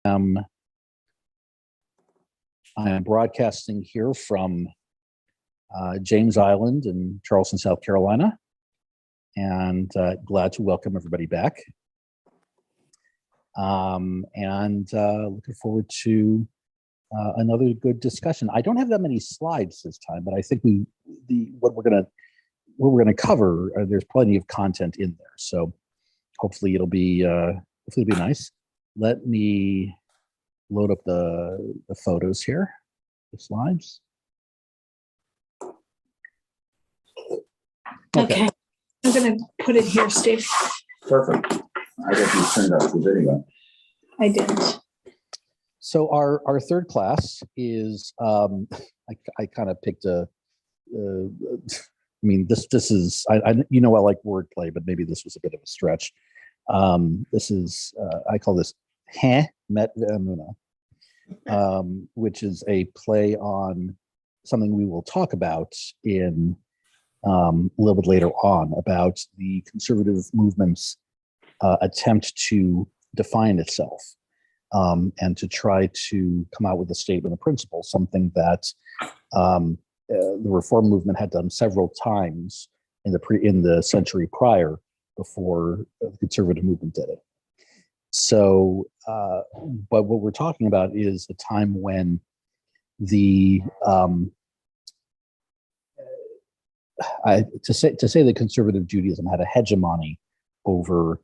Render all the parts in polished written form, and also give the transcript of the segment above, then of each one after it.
I am broadcasting here from James Island in Charleston, South Carolina, and glad to welcome everybody back. Looking forward to another good discussion. I don't have that many slides this time, but I think what we're gonna cover. There's plenty of content in there, so hopefully it'll be nice. Let me load up the photos here, the slides. Okay. I'm going to put it here, Steve. Perfect. I guess you turned off the video. I didn't. So our third class is I kind of picked I mean this is I I like wordplay, but maybe this was a bit of a stretch. This is I call this Met Ve'emuna, which is a play on something we will talk about in a little bit later on, about the conservative movement's attempt to define itself and to try to come out with a statement of principle, something that the reform movement had done several times in the century prior, before the conservative movement did it. So, but what we're talking about is a time when the to say that conservative Judaism had a hegemony over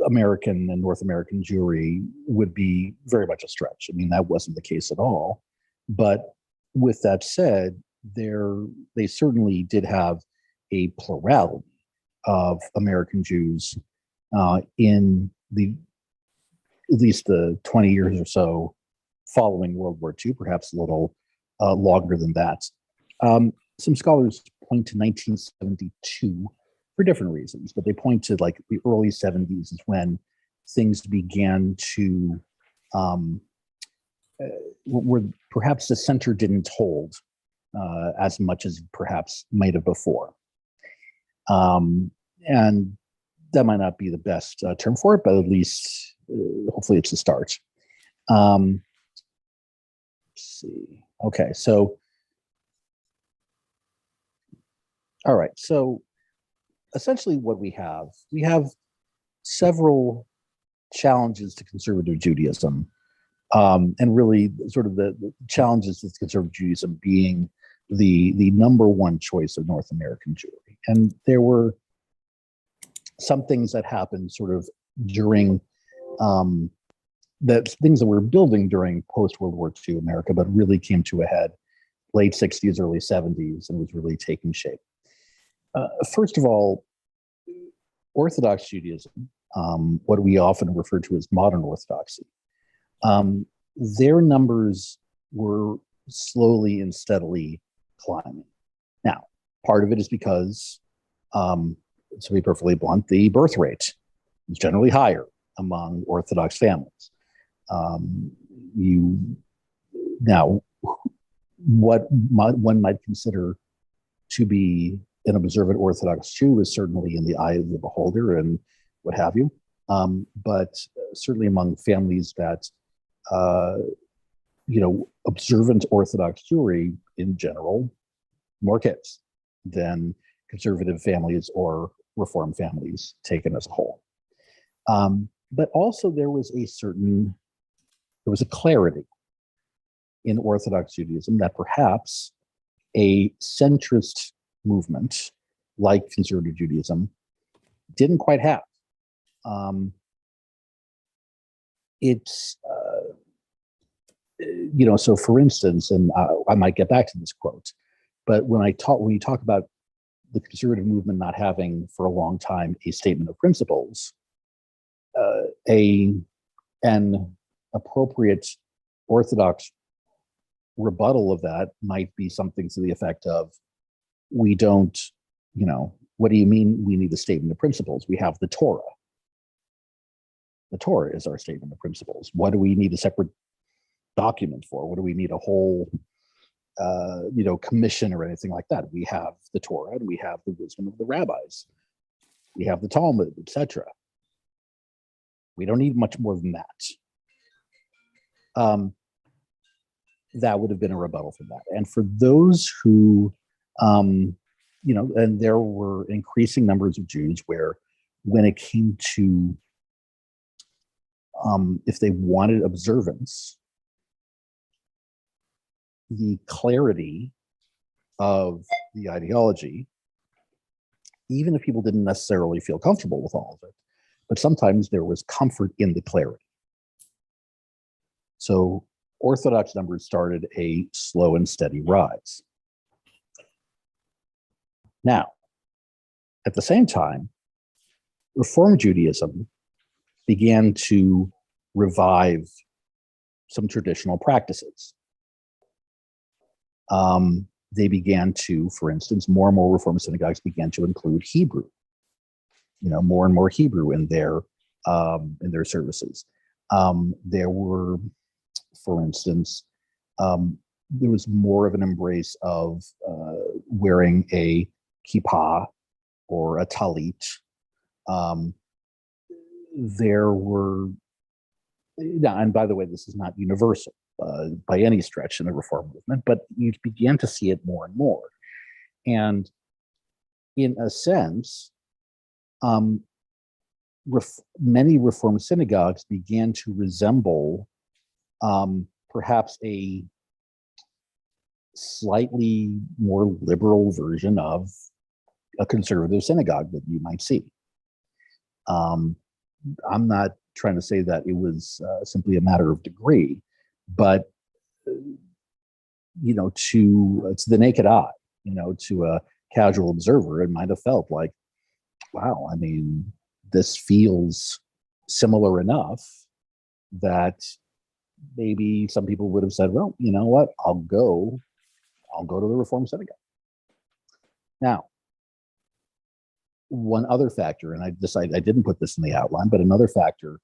American and North American Jewry would be very much a stretch. I mean, that wasn't the case at all. But with that said, they certainly did have a plurality of American Jews in at least the 20 years or so following World War II, perhaps a little longer than that. Some scholars point to 1972 for different reasons, but they point to like the early 70s is when things began to, where perhaps the center didn't hold as much as perhaps might have before. And that might not be the best term for it, but at least hopefully it's a start. Let's see. Okay, so all right, so essentially what we have several challenges to conservative Judaism, and really sort of the challenges to conservative Judaism being the number one choice of North American Jewry. And there were some things that happened sort of during things that were building during post-World War II America, but really came to a head late 60s, early 70s, and was really taking shape. First of all, Orthodox Judaism, what we often refer to as modern Orthodoxy, their numbers were slowly and steadily climbing. Now, part of it is because, to be perfectly blunt, the birth rate is generally higher among Orthodox families. Now, what one might consider to be an observant Orthodox Jew is certainly in the eye of the beholder and what have you. But certainly among families that, observant Orthodox Jewry in general, more kids than conservative families or Reform families taken as a whole. But also there was a clarity in Orthodox Judaism that perhaps a centrist movement like conservative Judaism didn't quite have. So for instance, and I might get back to this quote, but when you talk about the conservative movement not having for a long time a statement of principles, an appropriate Orthodox rebuttal of that might be something to the effect of, we don't, what do you mean we need a statement of principles? We have the Torah. The Torah is our statement of principles. What do we need a separate document for? What do we need a whole, commission or anything like that? We have the Torah and we have the wisdom of the rabbis. We have the Talmud, etc. We don't need much more than that. That would have been a rebuttal for that. And for those who, and there were increasing numbers of Jews where when it came to if they wanted observance, the clarity of the ideology, even if people didn't necessarily feel comfortable with all of it, but sometimes there was comfort in the clarity. So Orthodox numbers started a slow and steady rise. Now, at the same time, Reform Judaism began to revive some traditional practices. They began to, for instance, more and more Reform synagogues began to include Hebrew, more and more Hebrew in their services. There were, for instance, there was more of an embrace of wearing a kippah or a talit. There were, and by the way, this is not universal by any stretch in the Reform movement, but you began to see it more and more. And in a sense, many Reform synagogues began to resemble perhaps a slightly more liberal version of a conservative synagogue that you might see. I'm not trying to say that it was simply a matter of degree, but to the naked eye, to a casual observer, it might have felt like, wow, I mean, this feels similar enough that maybe some people would have said, well, you know what, I'll go to the Reform synagogue. Now, one other factor, and I didn't put this in the outline, but another factor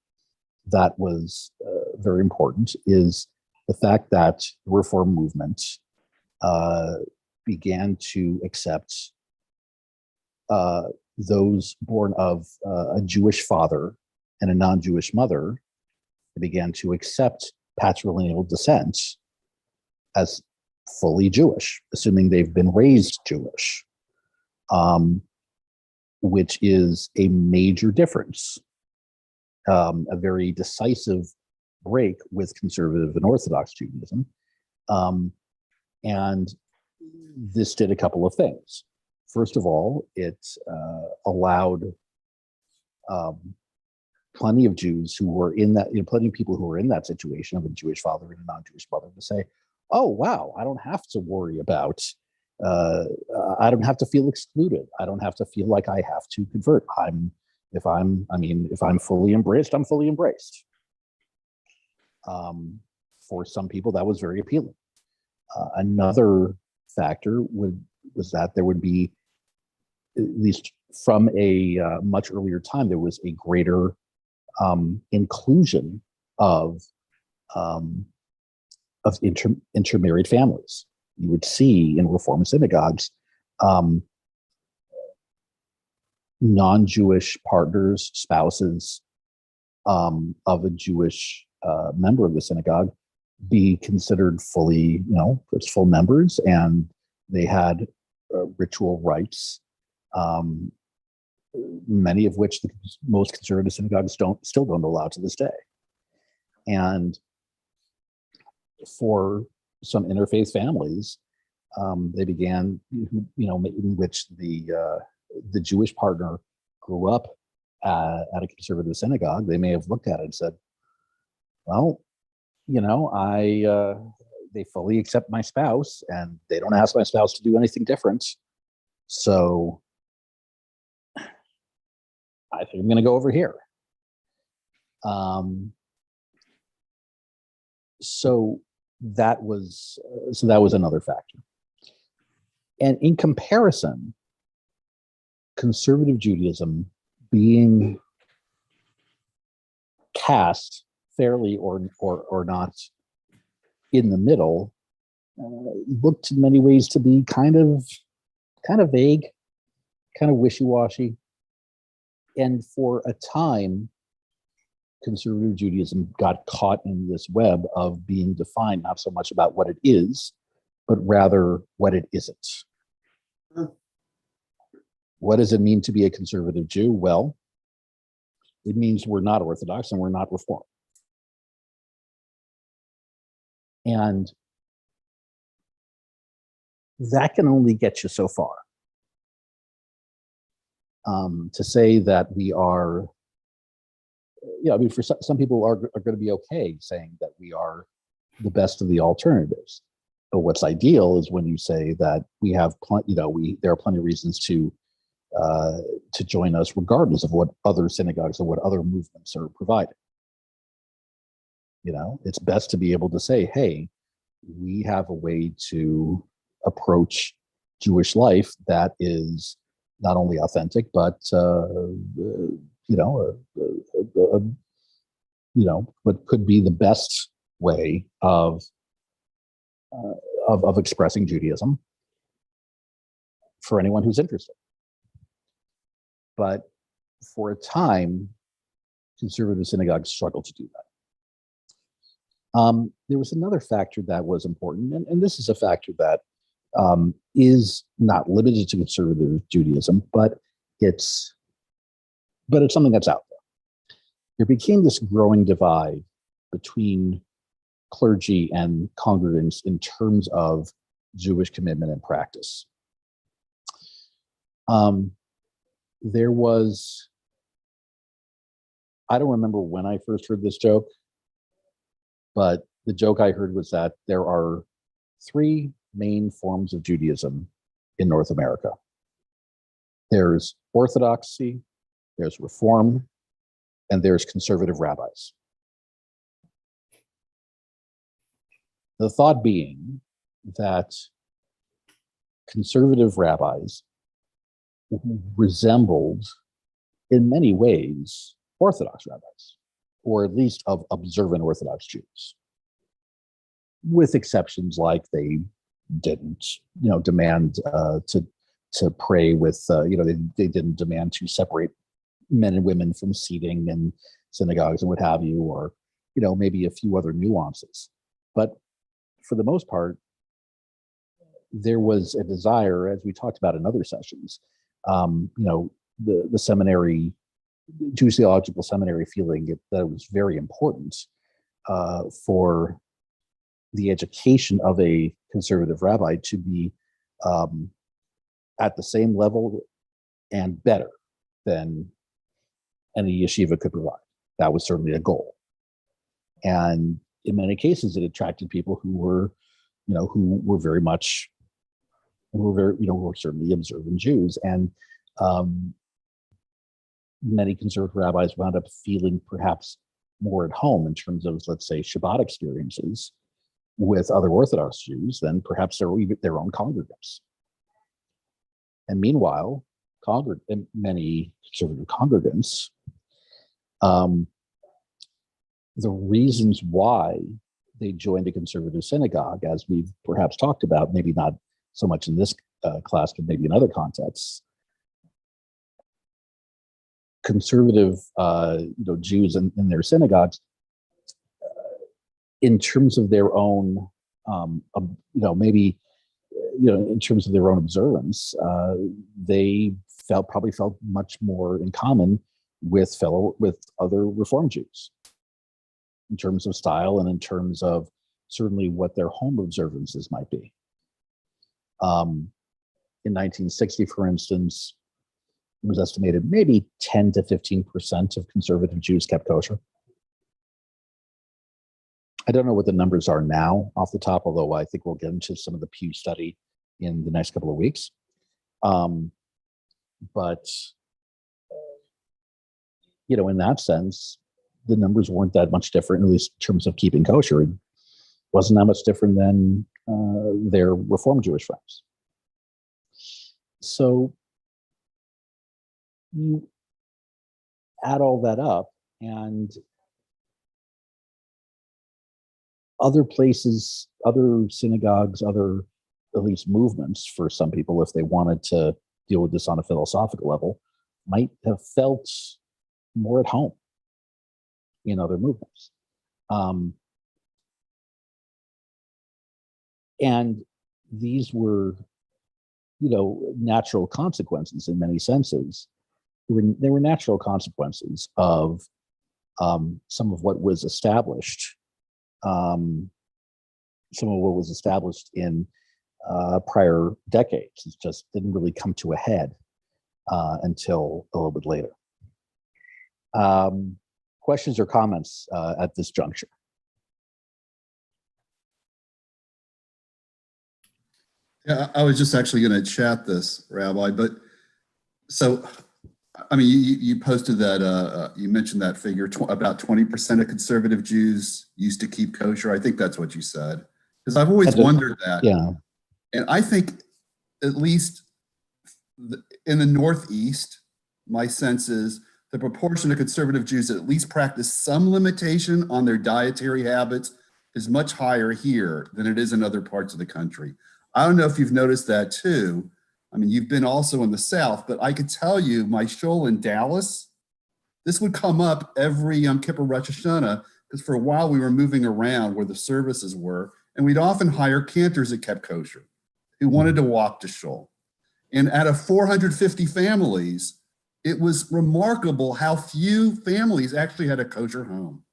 that was very important is the fact that the Reform movement began to accept those born of a Jewish father and a non-Jewish mother. They began to accept patrilineal descent as fully Jewish, assuming they've been raised Jewish, which is a major difference, a very decisive break with conservative and Orthodox Judaism. And this did a couple of things. First of all, it allowed plenty of Jews who were in that, plenty of people who were in that situation of a Jewish father and a non-Jewish mother to say, oh, wow, I don't have to worry about, I don't have to feel excluded. I don't have to feel like I have to convert. If I'm fully embraced, I'm fully embraced. For some people, that was very appealing. Another factor was that there would be, at least from a much earlier time, there was a greater inclusion of intermarried families. You would see in Reform synagogues non-Jewish partners, spouses of a Jewish member of the synagogue be considered fully, as full members, and they had ritual rites, many of which the most conservative synagogues still don't allow to this day. And for some interfaith families, they began, in which the Jewish partner grew up at a conservative synagogue. They may have looked at it and said, well, they fully accept my spouse and they don't ask my spouse to do anything different. So I think I'm going to go over here. So that was another factor. And in comparison, conservative Judaism being cast fairly or not in the middle looked in many ways to be kind of vague, kind of wishy-washy. And for a time, conservative Judaism got caught in this web of being defined not so much about what it is, but rather what it isn't. What does it mean to be a conservative Jew? Well, it means we're not Orthodox and we're not Reformed. And that can only get you so far. To say that we are, I mean, for some people are going to be okay saying that we are the best of the alternatives. But what's ideal is when you say that we have, there are plenty of reasons to join us, regardless of what other synagogues or what other movements are providing. It's best to be able to say, hey, we have a way to approach Jewish life that is not only authentic, but what could be the best way of expressing Judaism for anyone who's interested. But for a time, conservative synagogues struggled to do that. There was another factor that was important, and this is a factor that is not limited to conservative Judaism, but it's something that's out there. There became this growing divide between clergy and congregants in terms of Jewish commitment and practice. There was, I don't remember when I first heard this joke, but the joke I heard was that there are three main forms of Judaism in North America. There's Orthodoxy, there's Reform, and there's conservative rabbis. The thought being that conservative rabbis resembled, in many ways, Orthodox rabbis, or at least of observant Orthodox Jews, with exceptions like they didn't, demand to pray with, they didn't demand to separate men and women from seating in synagogues and what have you, or, maybe a few other nuances. But for the most part, there was a desire, as we talked about in other sessions, the seminary, Jewish theological seminary feeling that it was very important for the education of a conservative rabbi to be at the same level and better than any yeshiva could provide. That was certainly a goal. And in many cases, it attracted people who were very much, who were certainly observant Jews. And many conservative rabbis wound up feeling perhaps more at home in terms of, let's say, Shabbat experiences with other Orthodox Jews than perhaps their own congregants. And meanwhile, many conservative congregants, the reasons why they joined a conservative synagogue, as we've perhaps talked about, maybe not so much in this class, but maybe in other contexts, conservative Jews in their synagogues, in terms of their own, maybe, in terms of their own observance, they probably felt much more in common with other Reform Jews in terms of style and in terms of certainly what their home observances might be. In 1960, for instance, it was estimated maybe 10 to 15% of conservative Jews kept kosher. I don't know what the numbers are now off the top, although I think we'll get into some of the Pew study in the next couple of weeks. But in that sense, the numbers weren't that much different, at least in terms of keeping kosher. It wasn't that much different than their Reform Jewish friends. So you add all that up, and other places, other synagogues, other at least movements for some people, if they wanted to deal with this on a philosophical level, might have felt more at home in other movements. And these were, natural consequences in many senses. They were natural consequences of some of what was established, in prior decades. It just didn't really come to a head until a little bit later. Questions or comments at this juncture? Yeah, I was just actually going to chat this, Rabbi, but so, I mean, you posted that, you mentioned that figure, about 20% of conservative Jews used to keep kosher. I think that's what you said. Because I've always wondered that. Yeah. And I think, at least in the Northeast, my sense is the proportion of conservative Jews that at least practice some limitation on their dietary habits is much higher here than it is in other parts of the country. I don't know if you've noticed that too. I mean, you've been also in the South, but I could tell you my shul in Dallas, this would come up every Yom Kippur Rosh Hashanah, because for a while we were moving around where the services were, and we'd often hire cantors that kept kosher who wanted to walk to shul. And out of 450 families, it was remarkable how few families actually had a kosher home.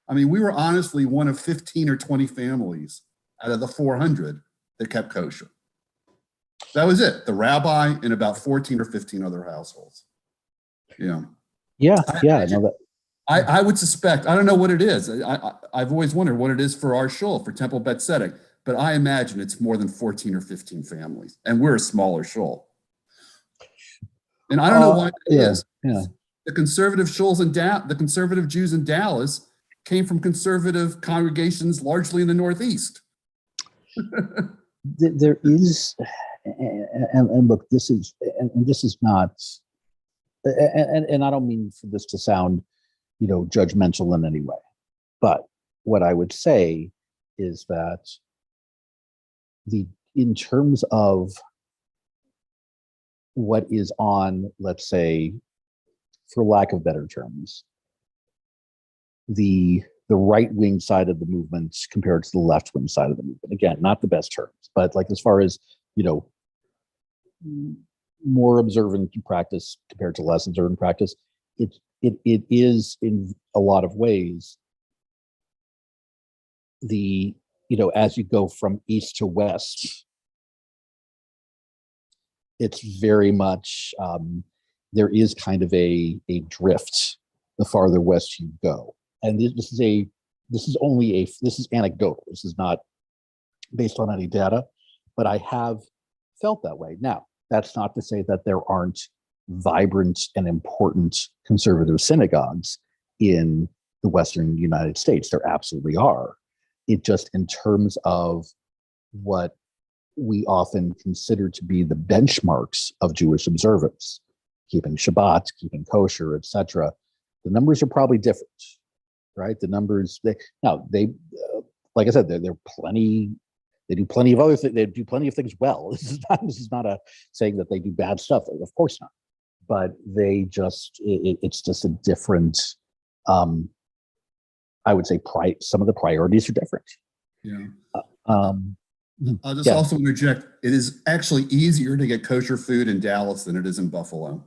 I mean, we were honestly one of 15 or 20 families out of the 400 that kept kosher. That was it. The rabbi and about 14 or 15 other households. Yeah. Yeah. I would suspect, I don't know what it is. I've always wondered what it is for our shul, for Temple Bet Tzedek, but I imagine it's more than 14 or 15 families, and we're a smaller shul. And I don't know why it is. Yeah. The conservative shuls in the conservative Jews in Dallas came from conservative congregations largely in the Northeast. There is, and look, this is not, and I don't mean for this to sound, judgmental in any way, but what I would say is that in terms of what is on, let's say, for lack of better terms, the right-wing side of the movement compared to the left-wing side of the movement. Again, not the best terms, but like as far as, more observant practice compared to less observant practice, it is in a lot of ways as you go from east to west, it's very much, there is kind of a drift the farther west you go. And this is anecdotal. This is not based on any data, but I have felt that way. Now, that's not to say that there aren't vibrant and important conservative synagogues in the Western United States. There absolutely are. It just, in terms of what we often consider to be the benchmarks of Jewish observance, keeping Shabbat, keeping kosher, etc., the numbers are probably different. Right, the numbers. Like I said, they're plenty. They do plenty of other things. They do plenty of things well. This is not a saying that they do bad stuff. Of course not. But they just. It's just a different. I would say some of the priorities are different. Yeah. I'll just also interject. It is actually easier to get kosher food in Dallas than it is in Buffalo.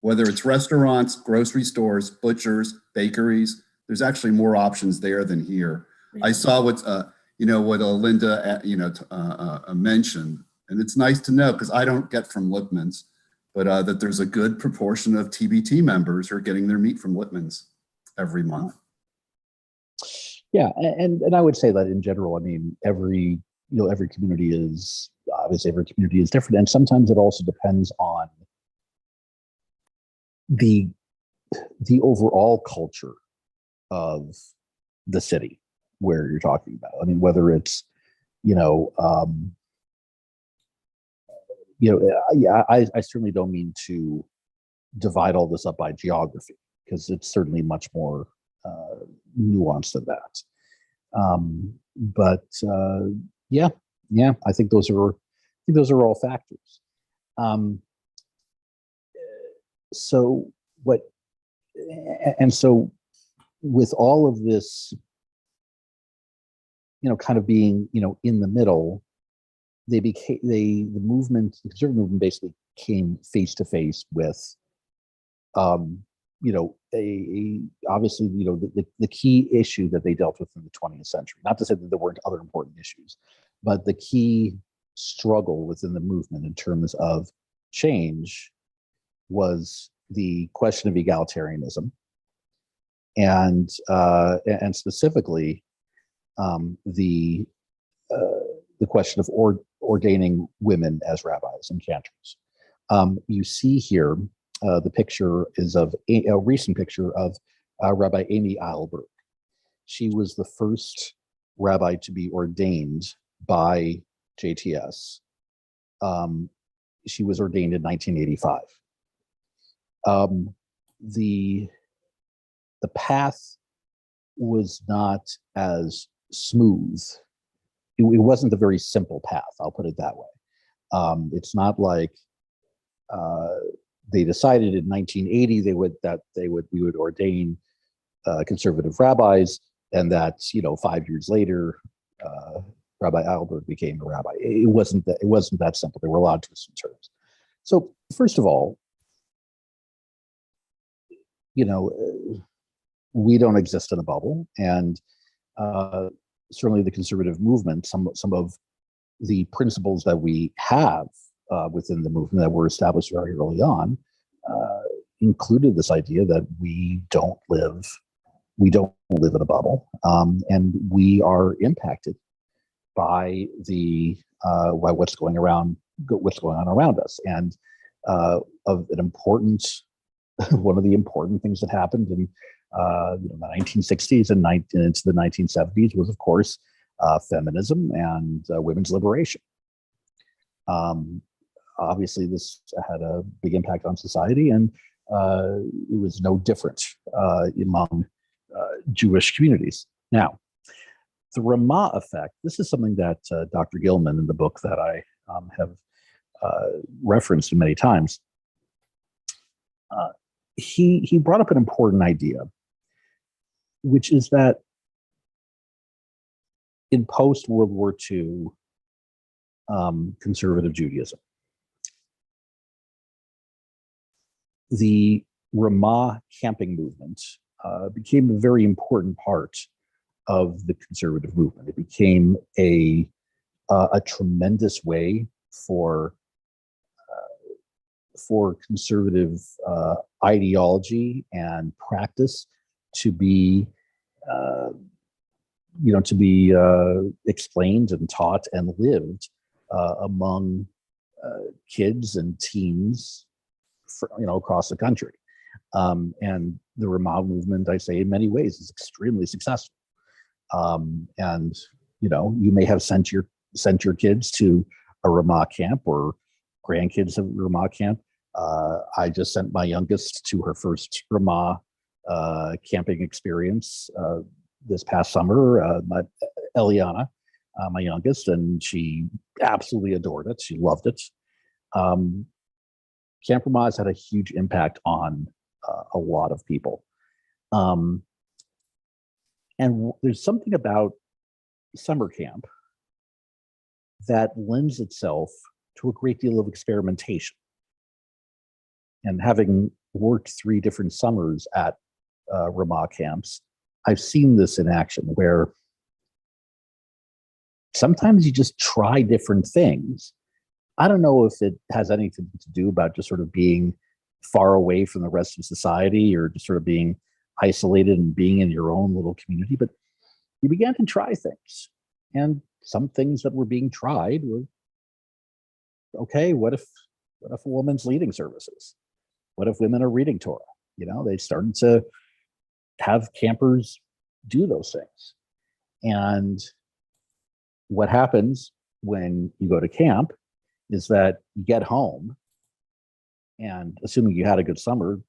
Whether it's restaurants, grocery stores, butchers, bakeries, there's actually more options there than here. I saw what Linda, mentioned, and it's nice to know, because I don't get from Lipman's, but that there's a good proportion of TBT members who are getting their meat from Lipman's every month. Yeah, and I would say that in general, I mean, every community is different, and sometimes it also depends on the overall culture of the city where you're talking about. I mean, whether it's, I certainly don't mean to divide all this up by geography, because it's certainly much more nuanced than that. I think those are all factors. So with all of this, kind of being, in the middle, the conservative movement basically came face to face with, obviously, the key issue that they dealt with in the 20th century. Not to say that there weren't other important issues, but the key struggle within the movement in terms of change was the question of egalitarianism, and specifically the question of ordaining women as rabbis and cantors. You see here, the picture is of a recent picture of Rabbi Amy Eilberg. She was the first rabbi to be ordained by JTS. She was ordained in 1985. The path was not as smooth. It wasn't a very simple path, I'll put it that way. It's not like they decided in 1980 we would ordain conservative rabbis, and that 5 years later Rabbi Eilberg became a rabbi. It wasn't that simple. There were a lot of twists and turns. So first of all, we don't exist in a bubble, and certainly the conservative movement, some of the principles that we have within the movement that were established very early on included this idea that we don't live in a bubble, and we are impacted by by what's going on around us. And of an important one of the important things that happened in the 1960s and into the 1970s was, of course, feminism and women's liberation. Obviously, this had a big impact on society, and it was no different among Jewish communities. Now, the Ramah effect, this is something that Dr. Gilman, in the book that I have referenced many times, he brought up an important idea, which is that in post-World War II conservative Judaism, the Ramah camping movement became a very important part of the conservative movement. It became a tremendous way for conservative ideology and practice to be explained and taught and lived among kids and teens across the country. And the Ramah movement, I say, in many ways, is extremely successful. And you may have sent your kids to a Ramah camp or grandkids of Ramah camp. I just sent my youngest to her first Ramah camping experience this past summer, Eliana, my youngest, and she absolutely adored it. She loved it. Camp Ramah has had a huge impact on a lot of people. And there's something about summer camp that lends itself to a great deal of experimentation. And having worked 3 different summers at Ramah camps, I've seen this in action, where sometimes you just try different things. I don't know if it has anything to do about just sort of being far away from the rest of society, or just sort of being isolated and being in your own little community, but you began to try things. And some things that were being tried were, okay, what if a woman's leading services? What if women are reading Torah? They started to have campers do those things. And what happens when you go to camp is that you get home, and assuming you had a good summer,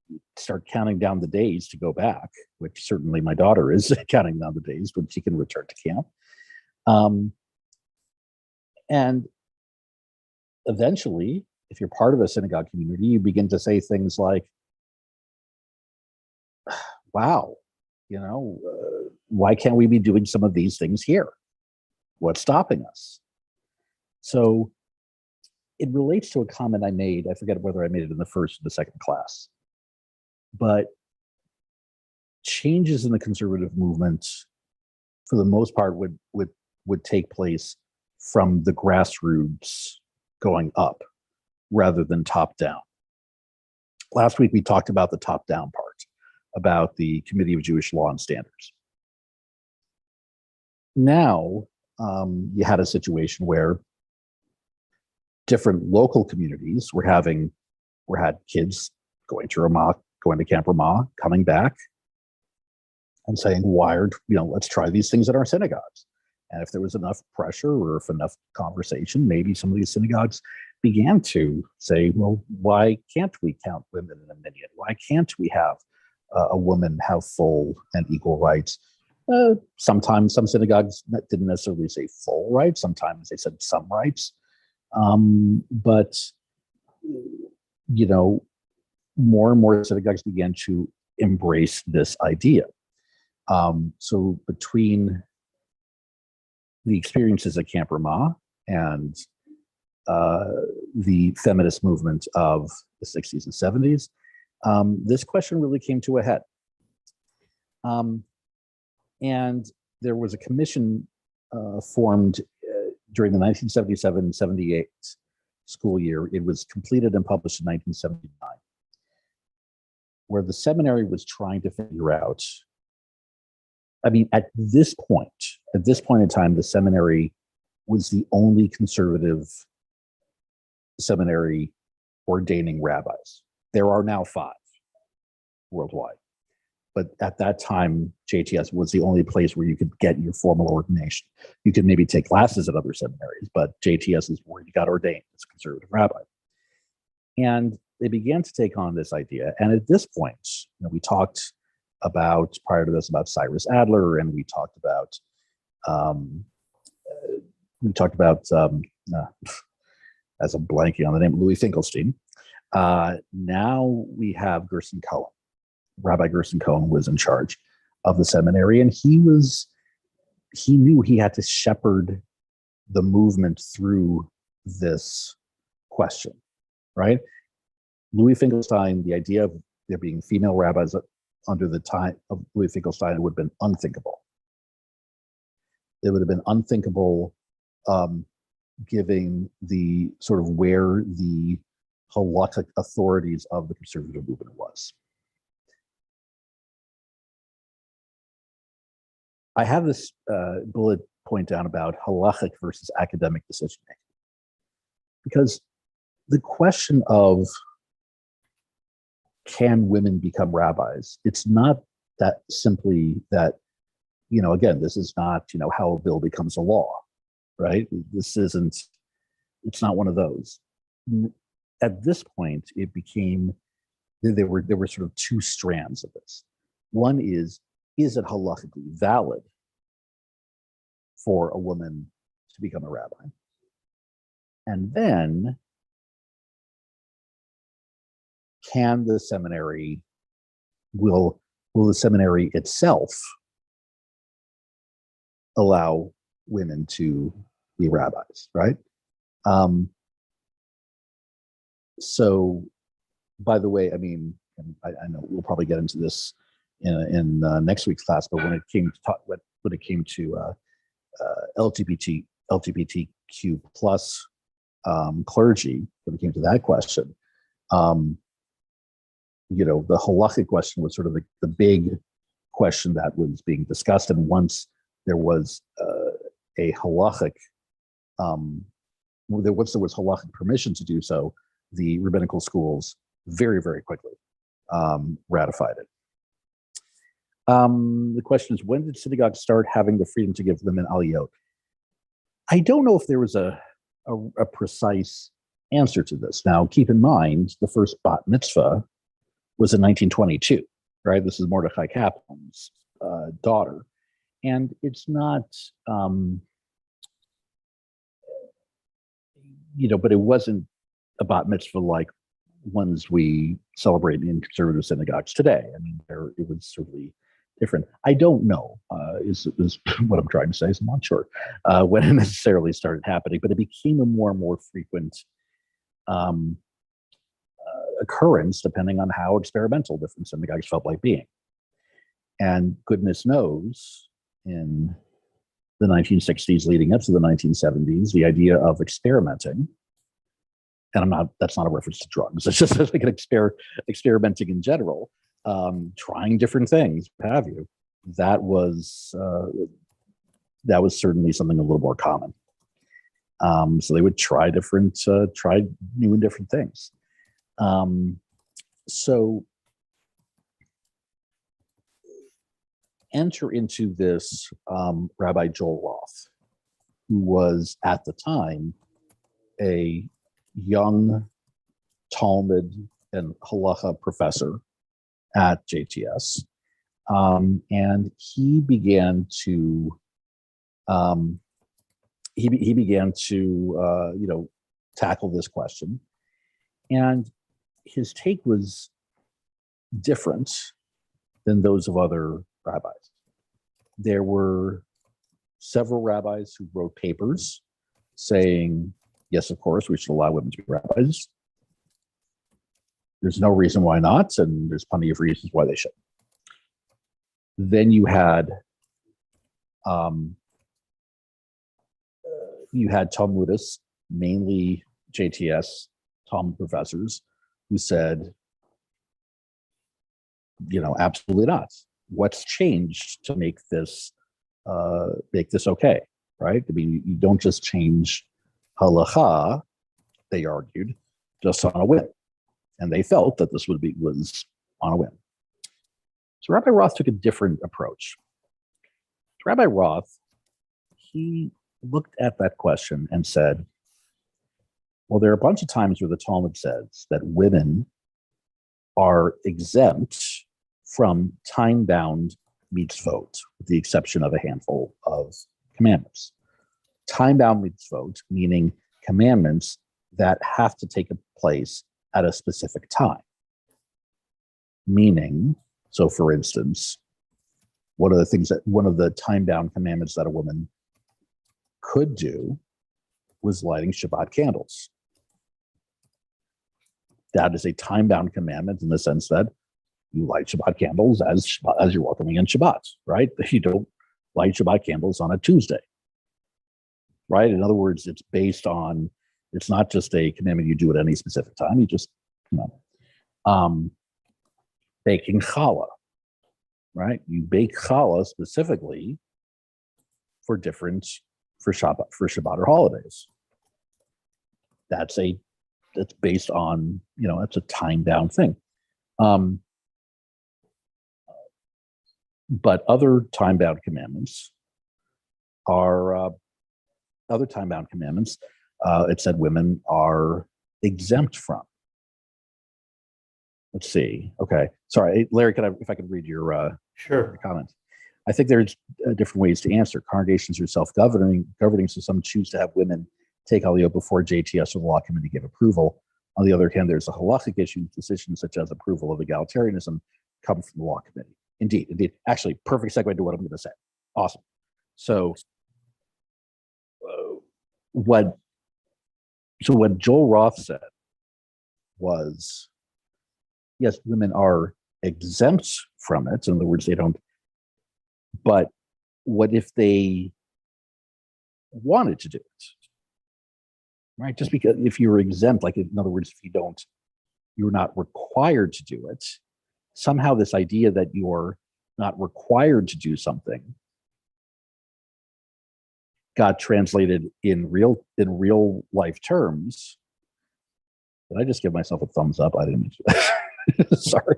you start counting down the days to go back, which certainly my daughter is counting down the days when she can return to camp. And eventually, if you're part of a synagogue community, you begin to say things like, wow, why can't we be doing some of these things here? What's stopping us? So it relates to a comment I made. I forget whether I made it in the first or the second class, but changes in the conservative movement, for the most part, would take place from the grassroots going up rather than top down. Last week, we talked about the top down part, about the Committee of Jewish Law and Standards. Now, you had a situation where different local communities had kids going to Camp Ramah, coming back and saying, let's try these things in our synagogues. And if there was enough pressure or if enough conversation, maybe some of these synagogues began to say, well, why can't we count women in a minyan? Why can't we have a woman have full and equal rights? Sometimes some synagogues didn't necessarily say full rights. Sometimes they said some rights. But more and more synagogues began to embrace this idea. So between the experiences at Camp Ramah and the feminist movement of the 60s and 70s, this question really came to a head. And there was a commission formed during the 1977-78 school year. It was completed and published in 1979, where the seminary was trying to figure out, at this point in time, the seminary was the only conservative seminary ordaining rabbis. There are now 5 worldwide. But at that time, JTS was the only place where you could get your formal ordination. You could maybe take classes at other seminaries, but JTS is where you got ordained as a conservative rabbi. And they began to take on this idea. And at this point, we talked about, prior to this, about Cyrus Adler, and we talked about, as I'm blanking on the name, Louis Finkelstein. Now we have Gerson Cohen. Rabbi Gerson Cohen was in charge of the seminary, and he knew he had to shepherd the movement through this question, right? Louis Finkelstein, the idea of there being female rabbis under the time of Louis Finkelstein would have been unthinkable. It would have been unthinkable, giving the sort of where the halakhic authorities of the conservative movement was. I have this bullet point down about halachic versus academic decision making, because the question of can women become rabbis, it's not that simply that, again, this is not, how a bill becomes a law, right? It's not one of those. At this point, it became, there were sort of 2 strands of this. One is it halakhically valid for a woman to become a rabbi? And then, can the seminary, will the seminary itself allow women to be rabbis, right? So, by the way, I know we'll probably get into this in next week's class, but when it came to LGBTQ plus clergy, when it came to that question, the halachic question was sort of the big question that was being discussed. And once there was a halachic, once there was halachic permission to do so, the rabbinical schools very, very quickly ratified it. The question is, when did synagogues start having the freedom to give women aliyot? I don't know if there was a precise answer to this. Now, keep in mind, the first bat mitzvah was in 1922, right? This is Mordechai Kaplan's daughter. And it's not, but it wasn't a bat mitzvah like ones we celebrate in conservative synagogues today. It was certainly different. I don't know, is what I'm trying to say, so I'm not sure when it necessarily started happening, but it became a more and more frequent um, occurrence depending on how experimental different synagogues felt like being. And goodness knows, in the 1960s leading up to the 1970s, the idea of experimenting, and that's not a reference to drugs, it's just like experimenting in general, trying different things, what have you, that was certainly something a little more common. So they would try new and different things. So enter into this Rabbi Joel Roth, who was at the time a young Talmud and Halacha professor at JTS, and he began to tackle this question, and his take was different than those of other rabbis. There were several rabbis who wrote papers saying, yes, of course, we should allow women to be rabbis. There's no reason why not, and there's plenty of reasons why they should. Then you had Talmudists, mainly JTS Talmud professors, who said, absolutely not. What's changed to make this okay, right? I mean, you don't just change halacha, they argued, just on a whim. And they felt that this was on a whim. So Rabbi Roth took a different approach. Rabbi Roth, he looked at that question and said, well, there are a bunch of times where the Talmud says that women are exempt from time-bound mitzvot, with the exception of a handful of commandments. Time-bound mitzvot, meaning commandments that have to take place at a specific time. Meaning, so for instance, one of the time-bound commandments that a woman could do was lighting Shabbat candles. That is a time-bound commandment in the sense that you light Shabbat candles as you're welcoming in Shabbat, right? You don't light Shabbat candles on a Tuesday, right? In other words, it's not just a commandment you do at any specific time. You just, baking challah, right? You bake challah specifically for Shabbat or holidays. That's based on, it's a time-bound thing. But other time-bound commandments, it said women are exempt from. Let's see. Okay. Sorry, Larry, if I could read your Sure. comment. I think there's different ways to answer. Congregations are self-governing, so some choose to have women take aliyah before JTS or the law committee give approval. On the other hand, there's a halachic issue. Decisions such as approval of egalitarianism come from the law committee. Indeed. Actually, perfect segue to what I'm going to say. Awesome. So, what Joel Roth said was, yes, women are exempt from it. In other words, they don't. But what if they wanted to do it? Right? Just because if you're exempt, like in other words, you're not required to do it. Somehow this idea that you're not required to do something got translated in real life terms. Did I just give myself a thumbs up? I didn't mean to. Sorry.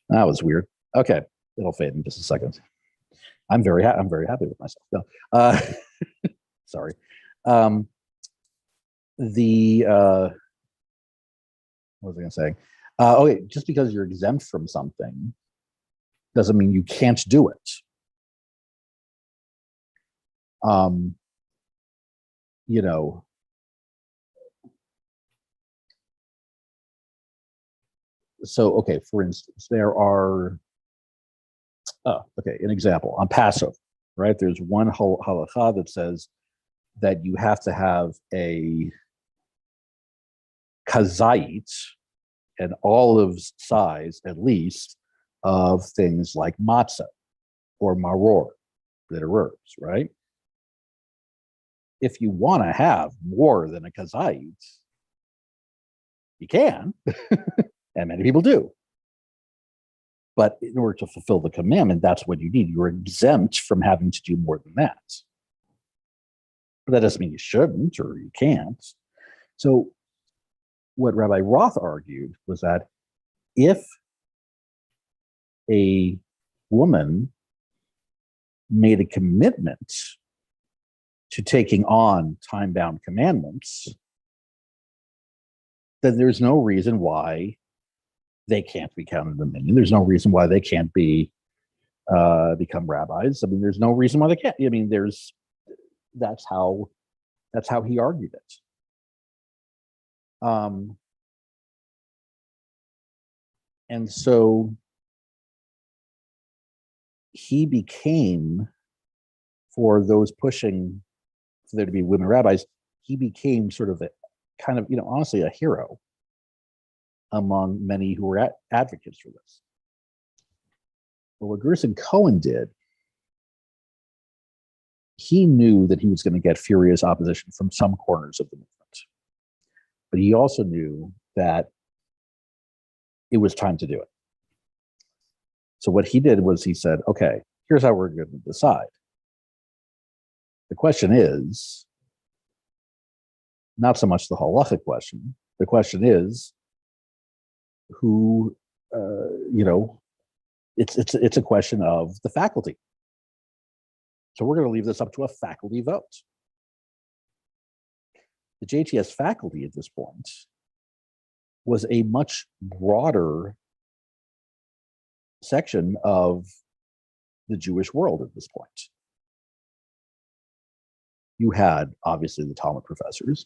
That was weird. Okay. It'll fade in just a second. I'm very happy with myself. No. Sorry. What was I going to say? Okay, just because you're exempt from something doesn't mean you can't do it. So, okay, for instance, there are Oh, okay. An example on Passover, right? There's one halacha that says that you have to have a kazait, an olive size at least, of things like matzah or maror, that are herbs, right? If you want to have more than a kazait, you can, and many people do. But in order to fulfill the commandment, that's what you need. You're exempt from having to do more than that. But that doesn't mean you shouldn't or you can't. So what Rabbi Roth argued was that if a woman made a commitment to taking on time-bound commandments, then there's no reason why they can't be counted a minion. There's no reason why they can't be become rabbis. I mean, there's no reason why they can't. I mean, that's how he argued it. And so he became, for those pushing for there to be women rabbis, he became sort of a kind of, honestly, a hero among many who were advocates for this. But what Gerson Cohen did, he knew that he was going to get furious opposition from some corners of the movement. But he also knew that it was time to do it. So what he did was he said, okay, here's how we're going to decide. The question is not so much the halachic question. The question is who, it's a question of the faculty. So we're going to leave this up to a faculty vote. The JTS faculty at this point was a much broader section of the Jewish world at this point. You had, obviously, the Talmud professors,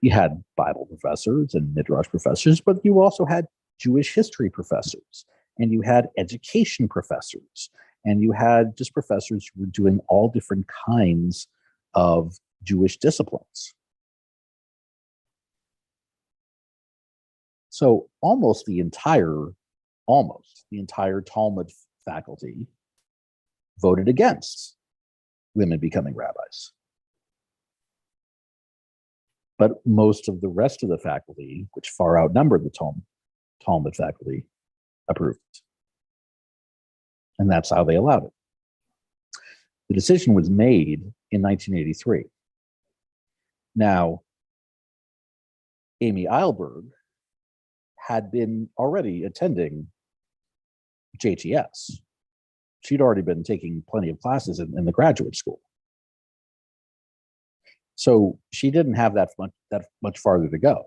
you had Bible professors and Midrash professors, but you also had Jewish history professors, and you had education professors, and you had just professors who were doing all different kinds of Jewish disciplines. So almost the entire Talmud faculty voted against women becoming rabbis. But most of the rest of the faculty, which far outnumbered the Talmud faculty, approved. And that's how they allowed it. The decision was made in 1983. Now, Amy Eilberg had been already attending JTS. She'd already been taking plenty of classes in the graduate school. So she didn't have that much farther to go.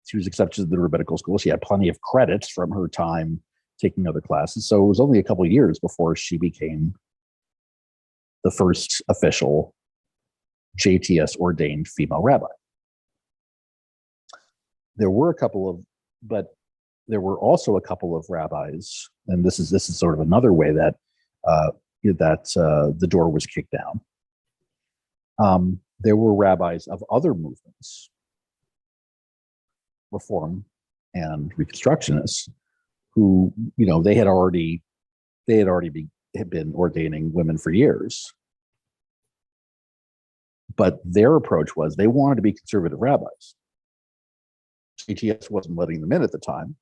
She was accepted to the rabbinical school. She had plenty of credits from her time taking other classes. So it was only a couple of years before she became the first official JTS ordained female rabbi. There were also a couple of rabbis, and this is sort of another way that the door was kicked down. There were rabbis of other movements, Reform and Reconstructionists, who they had already been ordaining women for years. But their approach was they wanted to be conservative rabbis. JTS wasn't letting them in at the time.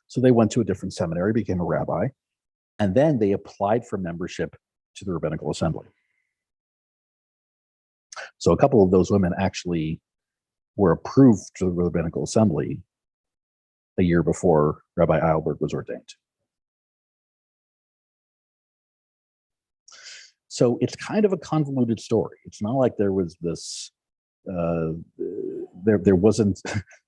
So they went to a different seminary, became a rabbi, and then they applied for membership to the Rabbinical Assembly. So a couple of those women actually were approved to the Rabbinical Assembly a year before Rabbi Eilberg was ordained. So it's kind of a convoluted story. It's not like there was this,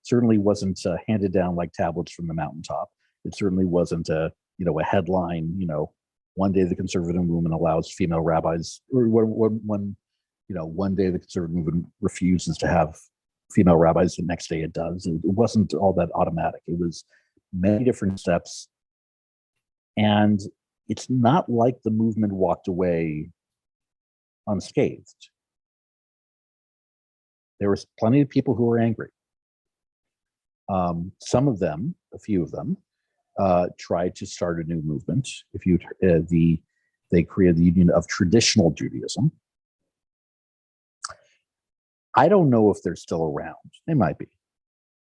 certainly wasn't handed down like tablets from the mountaintop. It certainly wasn't a headline, one day the conservative movement allows female rabbis, or one day the conservative movement refuses to have female rabbis, the next day it does. It wasn't all that automatic. It was many different steps And it's not like the movement walked away unscathed. There was plenty of people who were angry. Some of them, a few of them, tried to start a new movement. They created the Union of Traditional Judaism. I don't know if they're still around. They might be,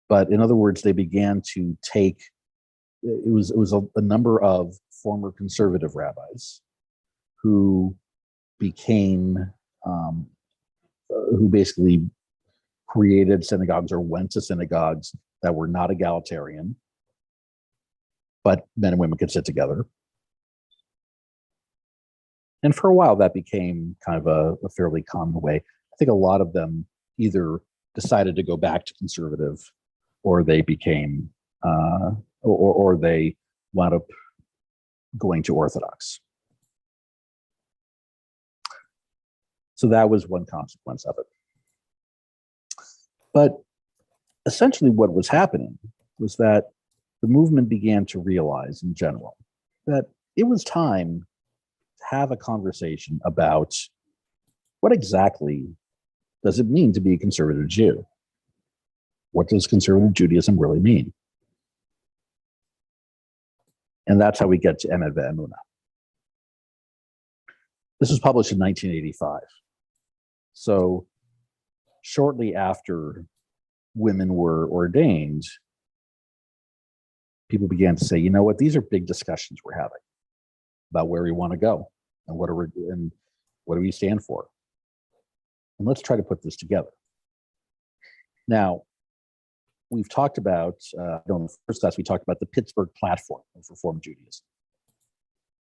but in other words, they began to take. It was a number of former conservative rabbis who became who basically created synagogues or went to synagogues that were not egalitarian, but men and women could sit together. And for a while, that became kind of a fairly common way. I think a lot of them either decided to go back to conservative, or they became, or they wound up going to Orthodox. So that was one consequence of it. But essentially what was happening was that the movement began to realize in general that it was time to have a conversation about what exactly does it mean to be a conservative Jew? What does conservative Judaism really mean? And that's how we get to Emet Ve'emunah. This was published in 1985. So shortly after women were ordained, people began to say, you know what, these are big discussions we're having about where we want to go and what do we stand for. And let's try to put this together. Now, we've talked about, in the first class, we talked about the Pittsburgh platform of Reform Judaism,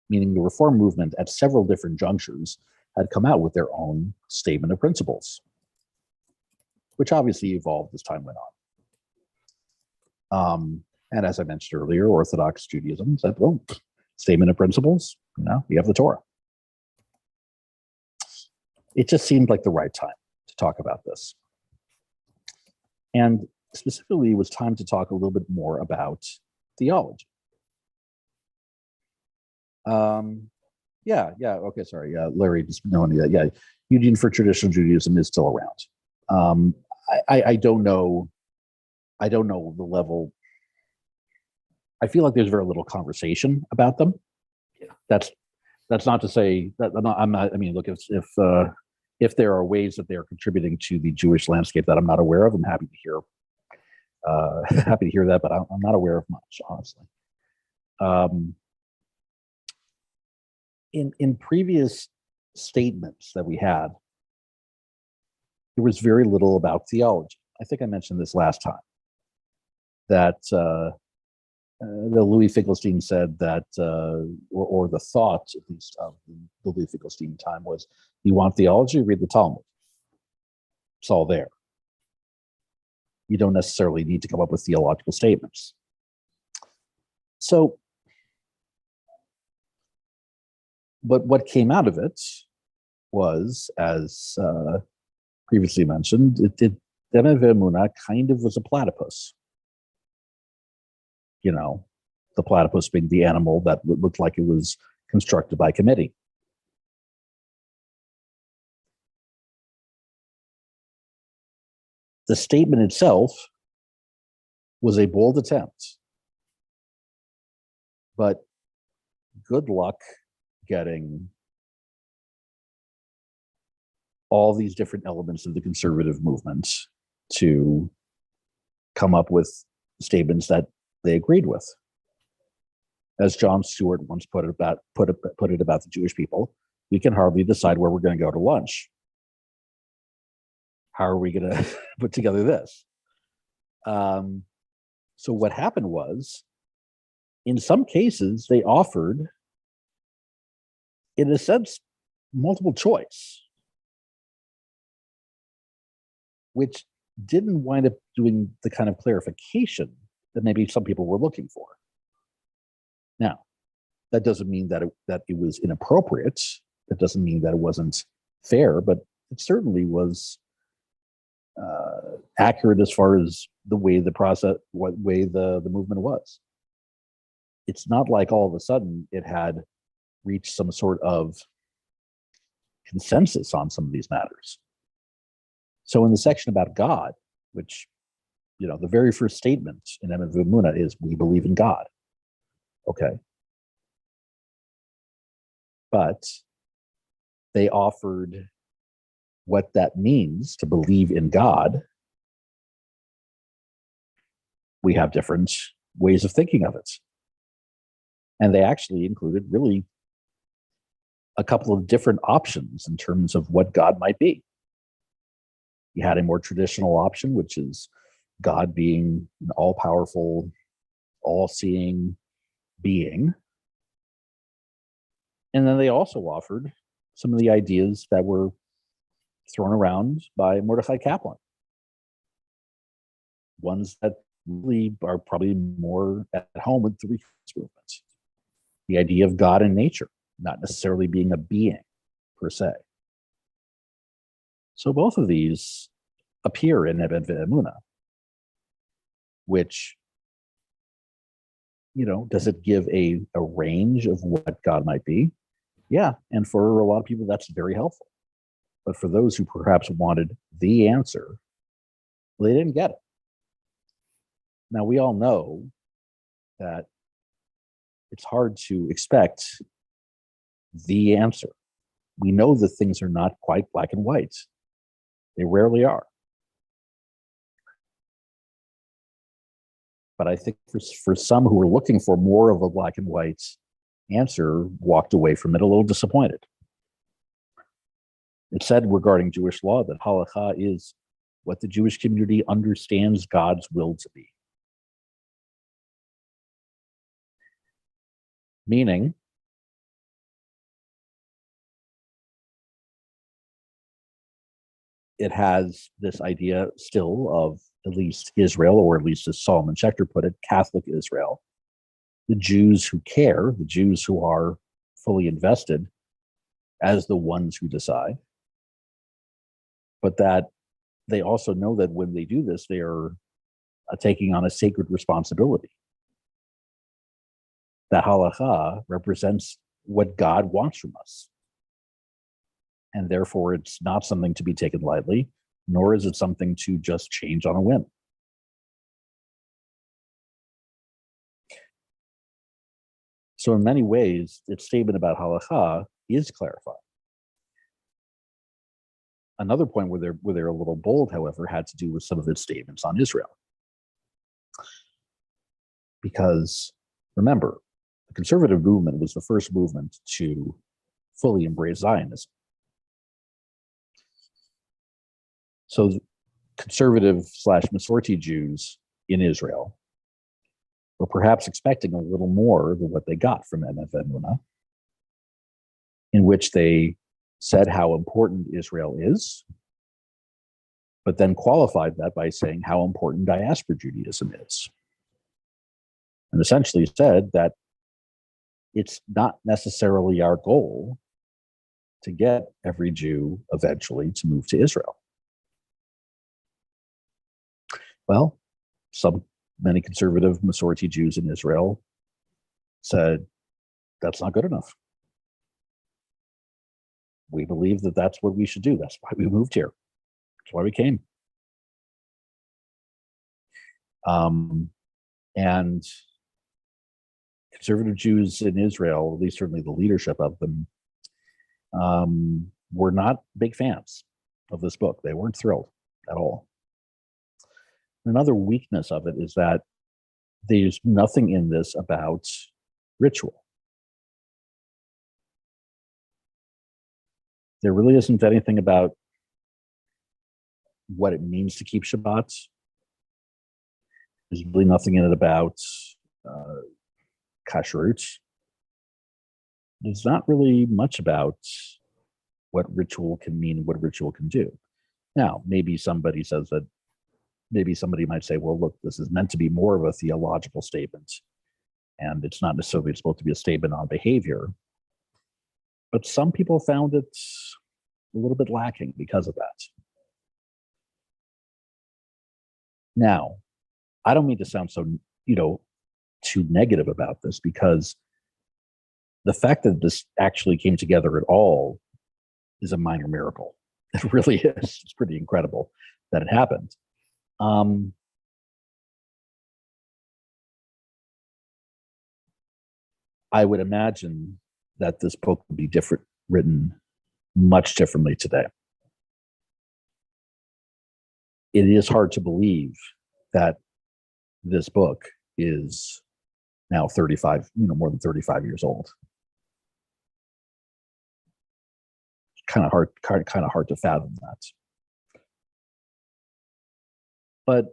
meaning the Reform movement at several different junctures had come out with their own statement of principles, which obviously evolved as time went on. And as I mentioned earlier, Orthodox Judaism said, well, statement of principles, we have the Torah. It just seemed like the right time to talk about this. And specifically, it was time to talk a little bit more about theology. Okay, sorry. Larry, just knowing that, Union for Traditional Judaism is still around. I don't know the level. I feel like there's very little conversation about them. Yeah. That's not to say that I'm not. I mean, look, if there are ways that they are contributing to the Jewish landscape that I'm not aware of, I'm happy to hear. Happy to hear that, but I'm not aware of much, honestly. In previous statements that we had, there was very little about theology. I think I mentioned this last time, that Louis Finkelstein said that, or the thought, at least, of the Louis Finkelstein time was, you want theology, read the Talmud. It's all there. You don't necessarily need to come up with theological statements. So, but what came out of it was, as previously mentioned, Emet Ve'emunah kind of was a platypus. The platypus being the animal that looked like it was constructed by committee. The statement itself was a bold attempt, but good luck getting all these different elements of the conservative movement to come up with statements that they agreed with. As John Stewart once put it about the Jewish people, we can hardly decide where we're going to go to lunch. How are we going to put together this? So what happened was, in some cases, they offered, in a sense, multiple choice, which didn't wind up doing the kind of clarification that maybe some people were looking for. Now, that doesn't mean that it was inappropriate. That doesn't mean that it wasn't fair, but it certainly was accurate as far as the way the movement was. it's not like all of a sudden it had reached some sort of consensus on some of these matters. So in the section about God, which, the very first statement in Emet V'Emunah is, we believe in God. Okay. But they offered what that means to believe in God. We have different ways of thinking of it. And they actually included really a couple of different options in terms of what God might be. You had a more traditional option, which is God being an all-powerful, all-seeing being. And then they also offered some of the ideas that were thrown around by Mordechai Kaplan. Ones that really are probably more at home with the Reformist movement. The idea of God in nature, not necessarily being a being per se. So both of these appear in Emet V'Emunah, which, does it give a range of what God might be? Yeah, and for a lot of people, that's very helpful. But for those who perhaps wanted the answer, they didn't get it. Now, we all know that it's hard to expect the answer. We know that things are not quite black and white. They rarely are. But I think for some who were looking for more of a black and white answer, walked away from it a little disappointed. It said regarding Jewish law that halakha is what the Jewish community understands God's will to be. Meaning, it has this idea still of at least Israel, or at least as Solomon Schechter put it, Catholic Israel. The Jews who care, the Jews who are fully invested as the ones who decide. But that they also know that when they do this, they are taking on a sacred responsibility. That halakha represents what God wants from us. And therefore, it's not something to be taken lightly, nor is it something to just change on a whim. So in many ways, its statement about halakha is clarified. Another point where they're a little bold, however, had to do with some of its statements on Israel. Because remember, the conservative movement was the first movement to fully embrace Zionism. So conservative / Masorti Jews in Israel were perhaps expecting a little more than what they got from Emet V'Emunah, in which they said how important Israel is, but then qualified that by saying how important diaspora Judaism is. And essentially said that it's not necessarily our goal to get every Jew eventually to move to Israel. Well, many conservative Masorti Jews in Israel said, that's not good enough. We believe that that's what we should do. That's why we moved here. That's why we came. And conservative Jews in Israel, at least certainly the leadership of them, were not big fans of this book. They weren't thrilled at all. Another weakness of it is that there's nothing in this about ritual. There really isn't anything about what it means to keep Shabbat. There's really nothing in it about kashrut. There's not really much about what ritual can mean and what ritual can do. Now, maybe somebody says that, maybe somebody might say, well, look, this is meant to be more of a theological statement, and it's not necessarily supposed to be a statement on behavior. But some people found it a little bit lacking because of that. Now, I don't mean to sound so, too negative about this, because the fact that this actually came together at all is a minor miracle. It really is. It's pretty incredible that it happened. I would imagine that this book would be written much differently today. It is hard to believe that this book is now 35, more than 35 years old. Kind of hard to fathom that. But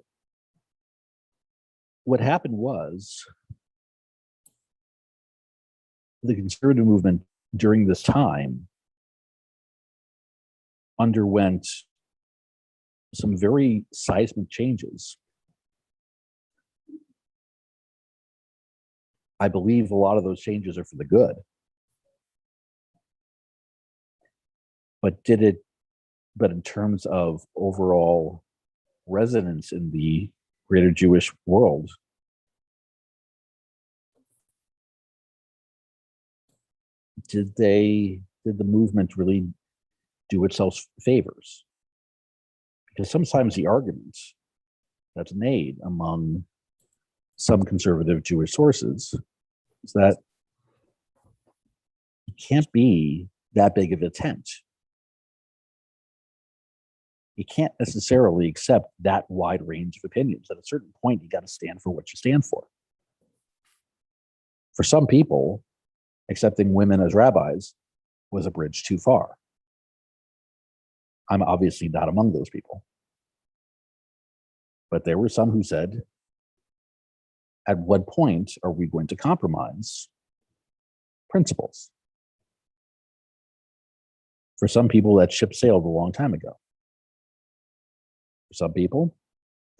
what happened was the conservative movement during this time underwent some very seismic changes. I believe a lot of those changes are for the good. But in terms of overall resonance in the greater Jewish world, did the movement really do itself favors? Because sometimes the argument that's made among some conservative Jewish sources is that it can't be that big of a tent. You can't necessarily accept that wide range of opinions. At a certain point, you got to stand for what you stand for. For some people, accepting women as rabbis was a bridge too far. I'm obviously not among those people. But there were some who said, at what point are we going to compromise principles? For some people, that ship sailed a long time ago. For some people,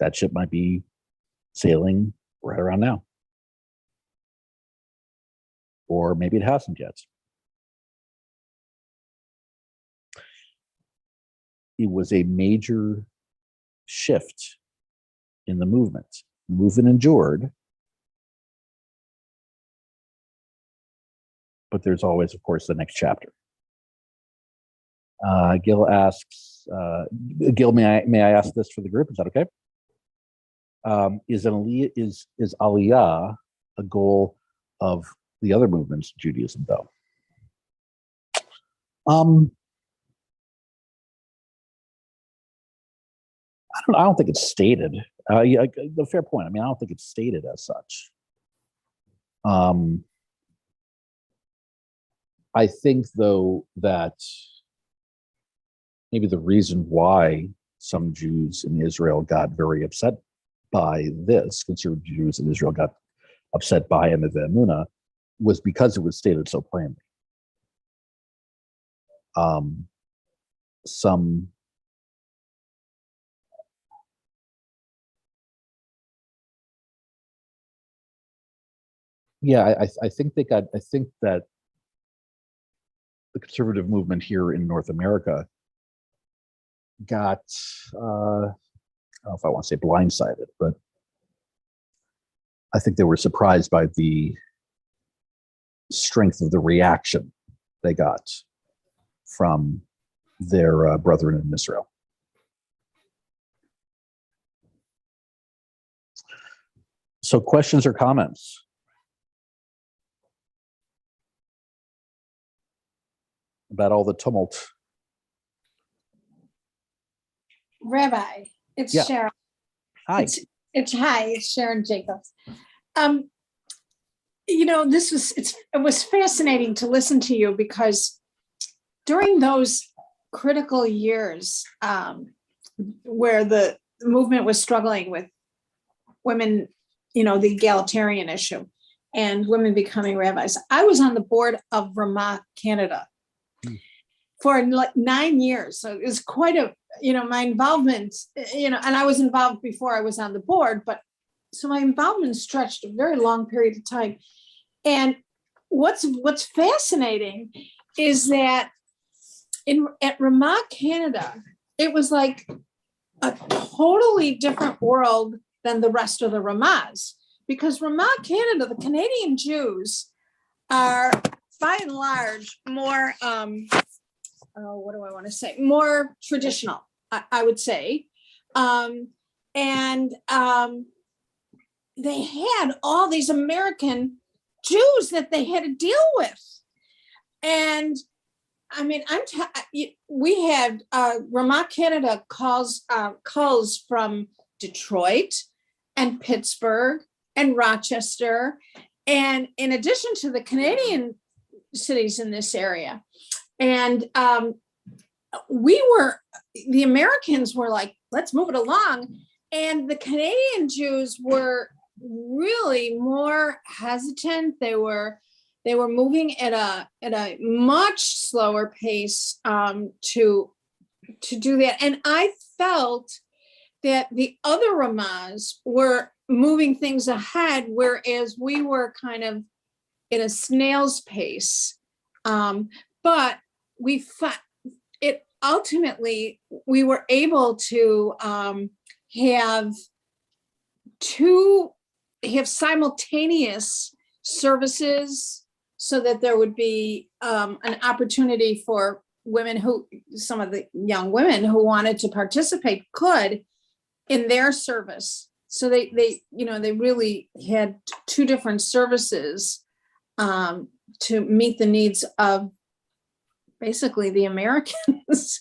that ship might be sailing right around now. Or maybe it hasn't yet. It was a major shift in the movement. The movement endured, but there's always, of course, the next chapter. Gil asks, Gil, may I ask this for the group? Is that okay? Is Aliyah a goal of the other movements, Judaism, though? I don't think it's stated. Yeah, a fair point. I mean, I don't think it's stated as such. I think, though, that maybe the reason why some Jews in Israel got very upset by this, conservative Jews in Israel got upset by Emet Ve'emunah, was because it was stated so plainly. I think that the conservative movement here in North America got, I don't know if I want to say blindsided, but I think they were surprised by the strength of the reaction they got from their brethren in Israel. So, questions or comments? About all the tumult? Rabbi, it's Yeah. Sharon. Hi. It's Sharon Jacobs. It was fascinating to listen to you, because during those critical years where the movement was struggling with women, the egalitarian issue and women becoming rabbis, I was on the board of Ramah, Canada for like 9 years. So it was quite my involvement, and I was involved before I was on the board, but so my involvement stretched a very long period of time. And what's fascinating is that at Ramah, Canada, it was like a totally different world than the rest of the Ramahs, because Ramah, Canada, the Canadian Jews are by and large more, what do I want to say? More traditional, I would say. They had all these American Jews that they had to deal with. And I mean, we had Ramah, Canada calls from Detroit and Pittsburgh and Rochester. And in addition to the Canadian cities in this area. And the Americans were like, let's move it along. And the Canadian Jews were really more hesitant. They were moving at a much slower pace to do that. And I felt that the other Ramahs were moving things ahead, whereas we were kind of in a snail's pace. But we ultimately we were able to have simultaneous services, so that there would be an opportunity for some of the young women who wanted to participate could in their service. So they really had two different services to meet the needs of basically the Americans.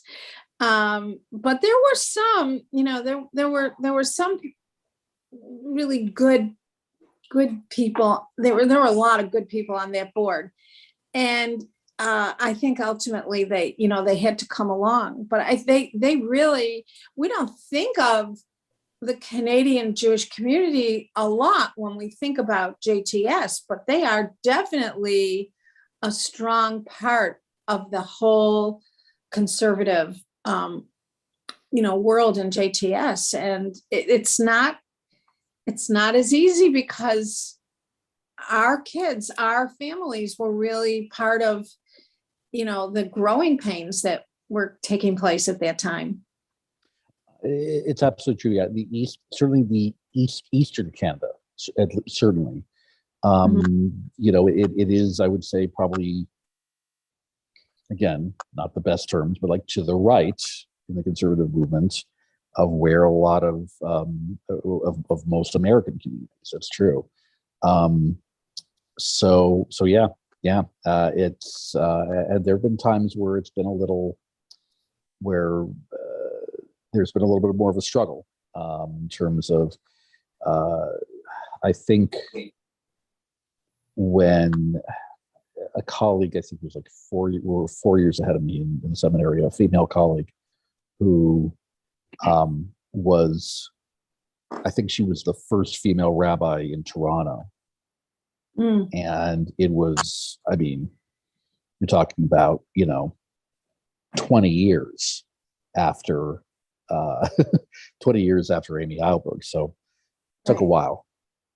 But there were some, there were some really good people. There were a lot of good people on that board. And I think ultimately they had to come along, but they really, we don't think of the Canadian Jewish community a lot when we think about JTS, but they are definitely a strong part of the whole conservative, world in JTS. And it's not as easy, because our kids, our families were really part of, the growing pains that were taking place at that time. It's absolutely true. Yeah, the East, certainly the Eastern Canada, certainly. It is, I would say, probably, again, not the best terms, but like to the right in the conservative movement of where a lot of most American communities. That's true. So yeah. It's and there have been times where it's been a little, where there's been a little bit more of a struggle in terms of, I think when a colleague, I think was like 4 years ahead of me in the seminary, a female colleague who was, I think she was the first female rabbi in Toronto. And it was, I mean, you're talking about, 20 years after 20 years after Amy Heilberg. So it took a while.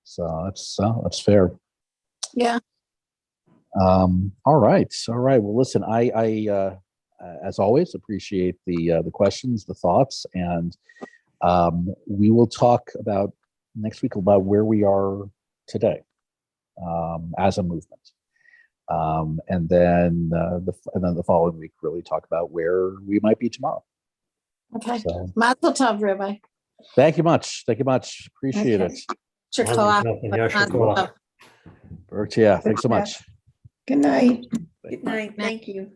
So that's fair. Yeah. All right. Well, listen, I as always appreciate the questions, the thoughts, and we will talk about next week about where we are today as a movement, and then the following week really talk about where we might be tomorrow. Okay. So, Mazel tov, Rabbi. thank you much. Appreciate Okay. it. Shukla. Bertia, thanks so much. Good night. Good night. Thank you.